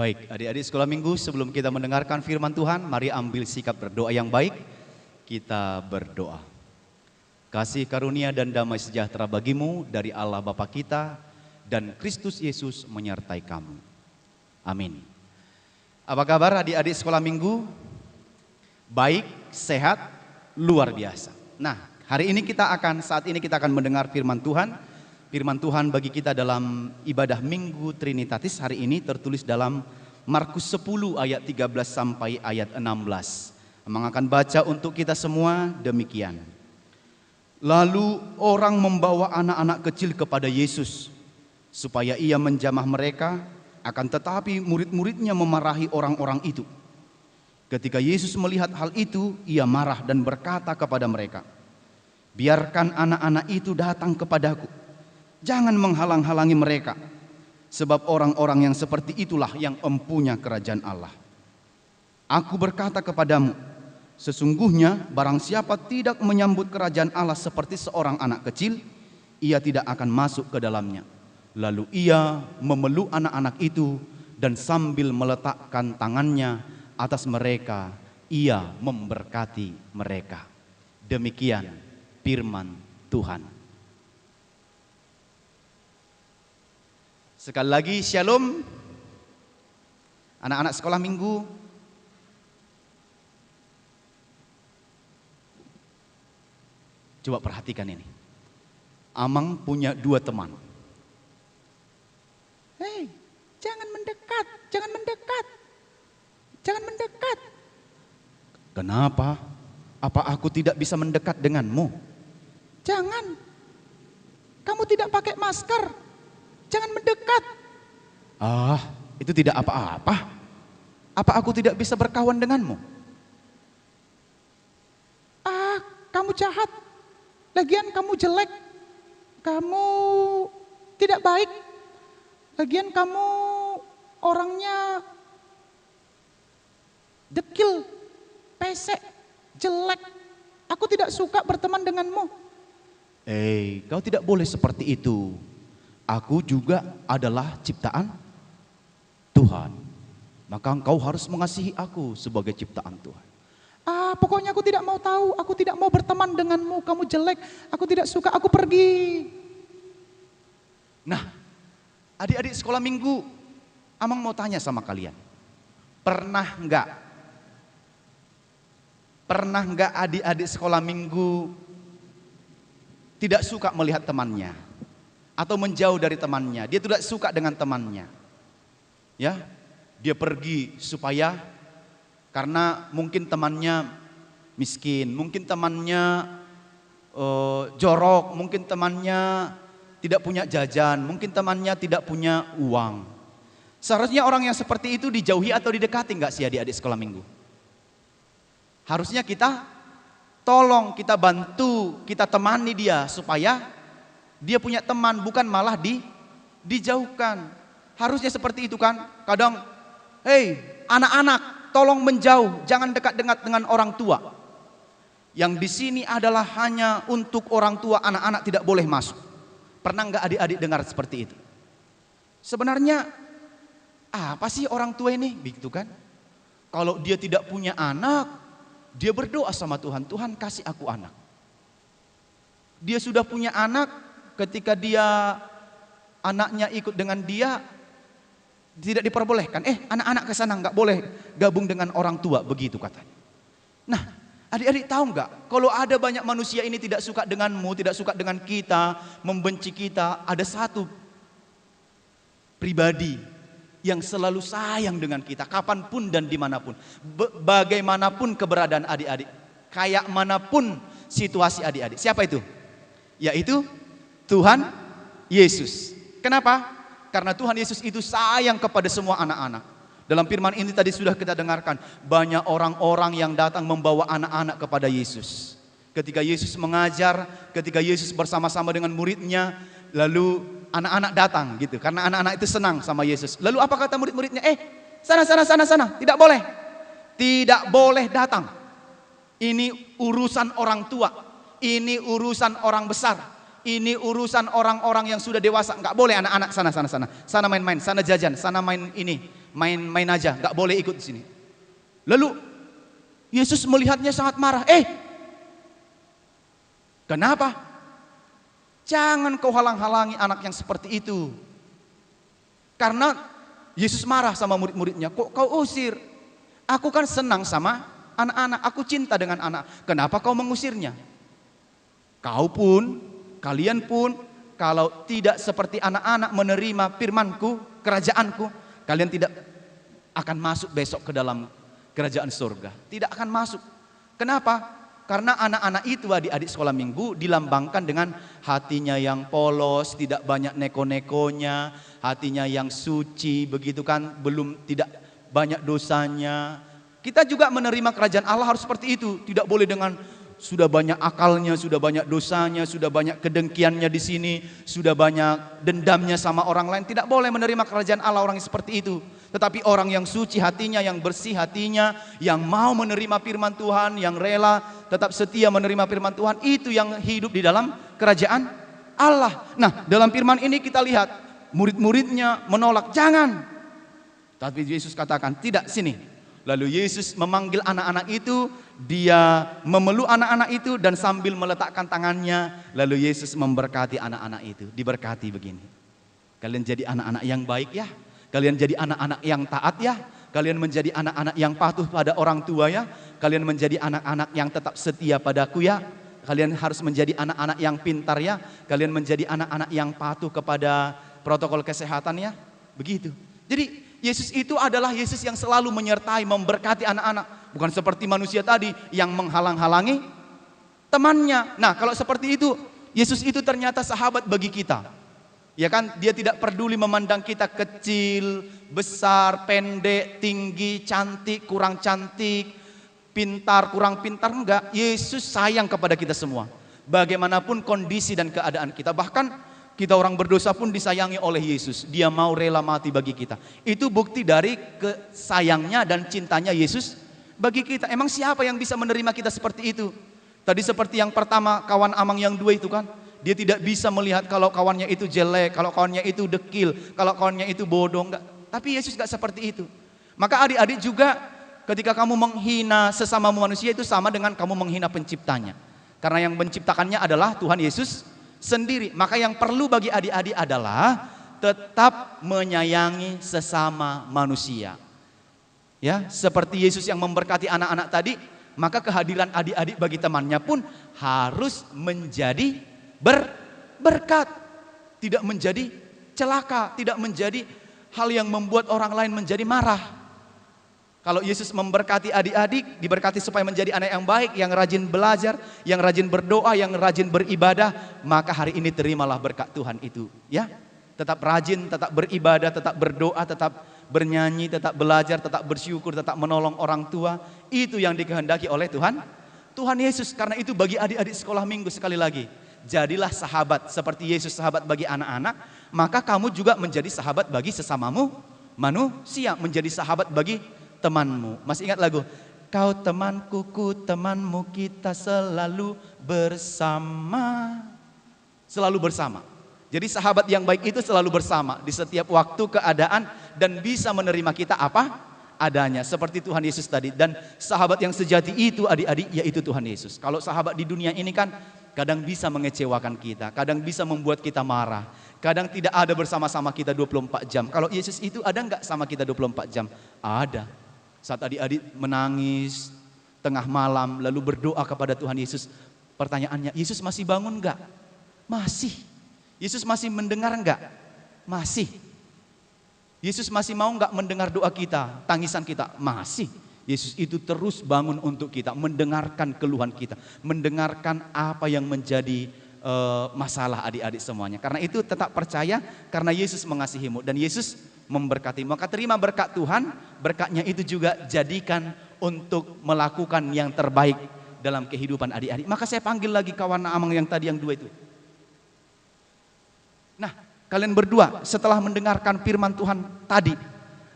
Baik, adik-adik sekolah minggu, sebelum kita mendengarkan firman Tuhan, mari ambil sikap berdoa yang baik. Kita berdoa. Kasih karunia dan damai sejahtera bagimu dari Allah Bapa kita dan Kristus Yesus menyertai kamu. Amin. Apa kabar adik-adik sekolah minggu? Baik, sehat, luar biasa. Nah, saat ini kita akan mendengar firman Tuhan. Firman Tuhan bagi kita dalam ibadah Minggu Trinitatis hari ini tertulis dalam Markus 10 ayat 13 sampai ayat 16. Memang akan baca untuk kita semua demikian. Lalu orang membawa anak-anak kecil kepada Yesus supaya ia menjamah mereka, akan tetapi murid-muridnya memarahi orang-orang itu. Ketika Yesus melihat hal itu, ia marah dan berkata kepada mereka, "Biarkan anak-anak itu datang kepadaku. Jangan menghalang-halangi mereka, sebab orang-orang yang seperti itulah yang empunya kerajaan Allah. Aku berkata kepadamu, sesungguhnya barang siapa tidak menyambut kerajaan Allah seperti seorang anak kecil, ia tidak akan masuk ke dalamnya." Lalu ia memeluk anak-anak itu dan sambil meletakkan tangannya atas mereka, ia memberkati mereka. Demikian firman Tuhan. Sekali lagi shalom anak-anak sekolah minggu. Coba perhatikan ini. Amang punya 2 teman. Hei, jangan mendekat, jangan mendekat, jangan mendekat. Kenapa? Apa aku tidak bisa mendekat denganmu? Jangan. Kamu tidak pakai masker. Jangan mendekat. Ah, itu tidak apa-apa. Apa aku tidak bisa berkawan denganmu? Ah, kamu jahat. Lagian kamu jelek. Kamu tidak baik. Lagian kamu orangnya dekil, pesek, jelek. Aku tidak suka berteman denganmu. Kau tidak boleh seperti itu. Aku juga adalah ciptaan Tuhan. Maka engkau harus mengasihi aku sebagai ciptaan Tuhan. Ah, pokoknya aku tidak mau tahu. Aku tidak mau berteman denganmu. Kamu jelek. Aku tidak suka. Aku pergi. Nah, adik-adik sekolah minggu, Amang mau tanya sama kalian. Pernah enggak adik-adik sekolah minggu tidak suka melihat temannya? Atau menjauh dari temannya, dia tidak suka dengan temannya. Ya, dia pergi supaya karena mungkin temannya miskin, mungkin temannya jorok, mungkin temannya tidak punya jajan, mungkin temannya tidak punya uang. Seharusnya orang yang seperti itu dijauhi atau didekati enggak sih adik-adik sekolah minggu? Harusnya kita tolong, kita bantu, kita temani dia supaya dia punya teman, bukan malah dijauhkan. Harusnya seperti itu kan. Kadang, hei anak-anak tolong menjauh, jangan dekat-dekat dengan orang tua. Yang di sini adalah hanya untuk orang tua, anak-anak tidak boleh masuk. Pernah enggak adik-adik dengar seperti itu? Sebenarnya apa sih orang tua ini? Begitu kan. Kalau dia tidak punya anak, dia berdoa sama Tuhan, Tuhan kasih aku anak. Dia sudah punya anak, ketika anaknya ikut dengan dia, tidak diperbolehkan. Anak-anak ke sana nggak boleh gabung dengan orang tua, begitu katanya. Nah, adik-adik tahu nggak? Kalau ada banyak manusia ini tidak suka denganmu, tidak suka dengan kita, membenci kita, ada satu pribadi yang selalu sayang dengan kita, kapanpun dan dimanapun, bagaimanapun keberadaan adik-adik, kayak manapun situasi adik-adik. Siapa itu? Yaitu Tuhan Yesus. Kenapa? Karena Tuhan Yesus itu sayang kepada semua anak-anak. Dalam firman ini tadi sudah kita dengarkan, banyak orang-orang yang datang membawa anak-anak kepada Yesus. Ketika Yesus mengajar, ketika Yesus bersama-sama dengan muridnya, lalu anak-anak datang gitu. Karena anak-anak itu senang sama Yesus. Lalu apa kata murid-muridnya? Sana, tidak boleh. Tidak boleh datang. Ini urusan orang tua. Ini urusan orang besar. Ini urusan orang-orang yang sudah dewasa. Enggak boleh anak-anak sana main-main, sana jajan, sana main ini, main aja, nggak boleh ikut di sini. Lalu Yesus melihatnya sangat marah. Kenapa? Jangan kau halang-halangi anak yang seperti itu. Karena Yesus marah sama murid-muridnya. Kok kau usir? Aku kan senang sama anak-anak. Aku cinta dengan anak. Kenapa kau mengusirnya? Kalian pun, kalau tidak seperti anak-anak menerima firmanku, kerajaanku, kalian tidak akan masuk besok ke dalam kerajaan surga. Tidak akan masuk. Kenapa? Karena anak-anak itu adik-adik sekolah minggu dilambangkan dengan hatinya yang polos, tidak banyak neko-nekonya, hatinya yang suci, begitu kan, tidak banyak dosanya. Kita juga menerima kerajaan Allah harus seperti itu, tidak boleh dengan sudah banyak akalnya, sudah banyak dosanya, sudah banyak kedengkiannya di sini, sudah banyak dendamnya sama orang lain. Tidak boleh menerima kerajaan Allah orang yang seperti itu. Tetapi orang yang suci hatinya, yang bersih hatinya, yang mau menerima firman Tuhan, yang rela tetap setia menerima firman Tuhan, itu yang hidup di dalam kerajaan Allah. Nah, dalam firman ini kita lihat murid-muridnya menolak, jangan. Tapi Yesus katakan, tidak, sini. Lalu Yesus memanggil anak-anak itu, dia memeluk anak-anak itu dan sambil meletakkan tangannya, lalu Yesus memberkati anak-anak itu. Diberkati begini. Kalian jadi anak-anak yang baik ya. Kalian jadi anak-anak yang taat ya. Kalian menjadi anak-anak yang patuh pada orang tua ya. Kalian menjadi anak-anak yang tetap setia padaku ya. Kalian harus menjadi anak-anak yang pintar ya. Kalian menjadi anak-anak yang patuh kepada protokol kesehatan ya. Begitu. Jadi Yesus itu adalah Yesus yang selalu menyertai, memberkati anak-anak. Bukan seperti manusia tadi yang menghalang-halangi temannya. Nah, kalau seperti itu, Yesus itu ternyata sahabat bagi kita. Ya kan, dia tidak peduli memandang kita kecil, besar, pendek, tinggi, cantik, kurang cantik, pintar, kurang pintar, enggak. Yesus sayang kepada kita semua. Bagaimanapun kondisi dan keadaan kita, bahkan kita orang berdosa pun disayangi oleh Yesus. Dia mau rela mati bagi kita. Itu bukti dari sayangnya dan cintanya Yesus bagi kita. Emang siapa yang bisa menerima kita seperti itu? Tadi seperti yang pertama, kawan Amang yang dua itu kan. Dia tidak bisa melihat kalau kawannya itu jelek, kalau kawannya itu dekil, kalau kawannya itu bodoh. Enggak. Tapi Yesus enggak seperti itu. Maka adik-adik juga ketika kamu menghina sesama manusia itu sama dengan kamu menghina penciptanya. Karena yang menciptakannya adalah Tuhan Yesus sendiri. Maka yang perlu bagi adik-adik adalah tetap menyayangi sesama manusia. Ya, seperti Yesus yang memberkati anak-anak tadi, maka kehadiran adik-adik bagi temannya pun harus menjadi berkat, tidak menjadi celaka, tidak menjadi hal yang membuat orang lain menjadi marah. Kalau Yesus memberkati adik-adik, diberkati supaya menjadi anak yang baik, yang rajin belajar, yang rajin berdoa, yang rajin beribadah, maka hari ini terimalah berkat Tuhan itu, ya. Tetap rajin, tetap beribadah, tetap berdoa, tetap bernyanyi, tetap belajar, tetap bersyukur, tetap menolong orang tua. Itu yang dikehendaki oleh Tuhan Yesus. Karena itu bagi adik-adik sekolah minggu sekali lagi, jadilah sahabat seperti Yesus sahabat bagi anak-anak, maka kamu juga menjadi sahabat bagi sesamamu manusia, menjadi sahabat bagi temanmu. Masih ingat lagu? Kau temanku, ku temanmu, kita selalu bersama. Selalu bersama. Jadi sahabat yang baik itu selalu bersama di setiap waktu, keadaan, dan bisa menerima kita apa adanya. Seperti Tuhan Yesus tadi. Dan sahabat yang sejati itu adik-adik, yaitu Tuhan Yesus. Kalau sahabat di dunia ini kan kadang bisa mengecewakan kita, kadang bisa membuat kita marah, kadang tidak ada bersama-sama kita 24 jam. Kalau Yesus itu ada enggak sama kita 24 jam? Ada. Saat adik-adik menangis tengah malam lalu berdoa kepada Tuhan Yesus, pertanyaannya, Yesus masih bangun enggak? Masih. Yesus masih mendengar enggak? Masih. Yesus masih mau enggak mendengar doa kita, tangisan kita? Masih. Yesus itu terus bangun untuk kita, mendengarkan keluhan kita, mendengarkan apa yang menjadi masalah adik-adik semuanya. Karena itu tetap percaya, karena Yesus mengasihimu dan Yesus memberkati. Maka terima berkat Tuhan, berkatnya itu juga jadikan untuk melakukan yang terbaik dalam kehidupan adik-adik. Maka saya panggil lagi kawan Amang yang tadi yang dua itu. Nah, kalian berdua setelah mendengarkan firman Tuhan tadi,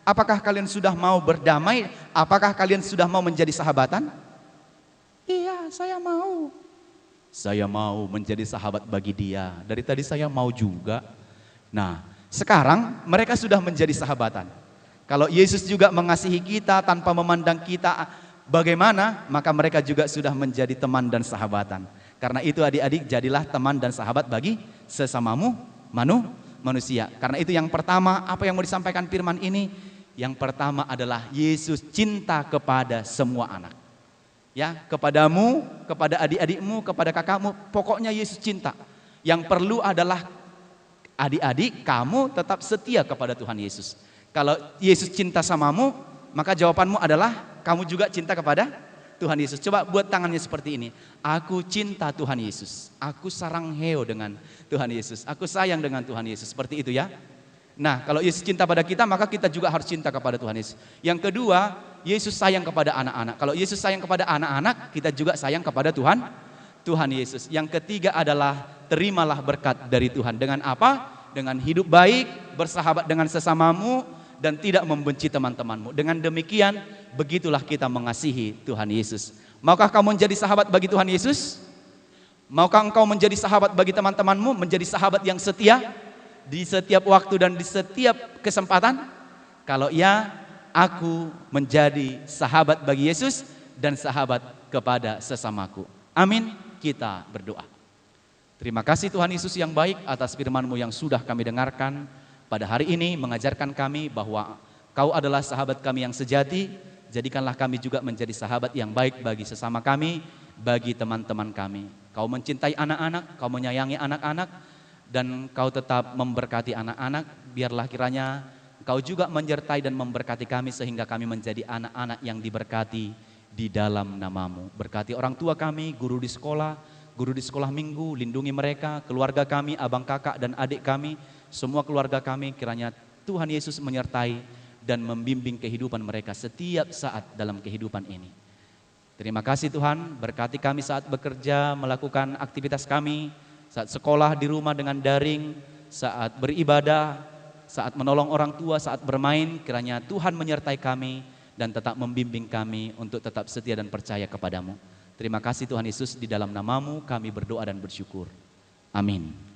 apakah kalian sudah mau berdamai? Apakah kalian sudah mau menjadi sahabatan? Iya, saya mau. Saya mau menjadi sahabat bagi dia. Dari tadi saya mau juga. Nah, sekarang mereka sudah menjadi sahabatan. Kalau Yesus juga mengasihi kita tanpa memandang kita bagaimana, maka mereka juga sudah menjadi teman dan sahabatan. Karena itu adik-adik, jadilah teman dan sahabat bagi sesamamu manusia. Karena itu yang pertama, apa yang mau disampaikan firman ini? Yang pertama adalah Yesus cinta kepada semua anak. Ya, kepadamu, kepada adik-adikmu, kepada kakakmu, pokoknya Yesus cinta. Yang perlu adalah adik-adik, kamu tetap setia kepada Tuhan Yesus. Kalau Yesus cinta samamu, maka jawabanmu adalah kamu juga cinta kepada Tuhan Yesus. Coba buat tangannya seperti ini. Aku cinta Tuhan Yesus. Aku sarangheo dengan Tuhan Yesus. Aku sayang dengan Tuhan Yesus. Seperti itu ya. Nah, kalau Yesus cinta pada kita, maka kita juga harus cinta kepada Tuhan Yesus. Yang kedua, Yesus sayang kepada anak-anak. Kalau Yesus sayang kepada anak-anak, kita juga sayang kepada Tuhan Yesus. Yang ketiga adalah terimalah berkat dari Tuhan. Dengan apa? Dengan hidup baik, bersahabat dengan sesamamu, dan tidak membenci teman-temanmu. Dengan demikian, begitulah kita mengasihi Tuhan Yesus. Maukah kamu menjadi sahabat bagi Tuhan Yesus? Maukah engkau menjadi sahabat bagi teman-temanmu, menjadi sahabat yang setia di setiap waktu dan di setiap kesempatan? Kalau ya, aku menjadi sahabat bagi Yesus dan sahabat kepada sesamaku. Amin. Kita berdoa. Terima kasih Tuhan Yesus yang baik atas firman-Mu yang sudah kami dengarkan pada hari ini, mengajarkan kami bahwa Kau adalah sahabat kami yang sejati. Jadikanlah kami juga menjadi sahabat yang baik bagi sesama kami, bagi teman-teman kami. Kau mencintai anak-anak, Kau menyayangi anak-anak, dan Kau tetap memberkati anak-anak. Biarlah kiranya Kau juga menyertai dan memberkati kami sehingga kami menjadi anak-anak yang diberkati di dalam nama-Mu. Berkati orang tua kami, guru di sekolah minggu, lindungi mereka, keluarga kami, abang kakak dan adik kami, semua keluarga kami, kiranya Tuhan Yesus menyertai dan membimbing kehidupan mereka setiap saat dalam kehidupan ini. Terima kasih Tuhan, berkati kami saat bekerja, melakukan aktivitas kami, saat sekolah di rumah dengan daring, saat beribadah, saat menolong orang tua, saat bermain, kiranya Tuhan menyertai kami dan tetap membimbing kami untuk tetap setia dan percaya kepadamu. Terima kasih Tuhan Yesus, di dalam nama-Mu kami berdoa dan bersyukur. Amin.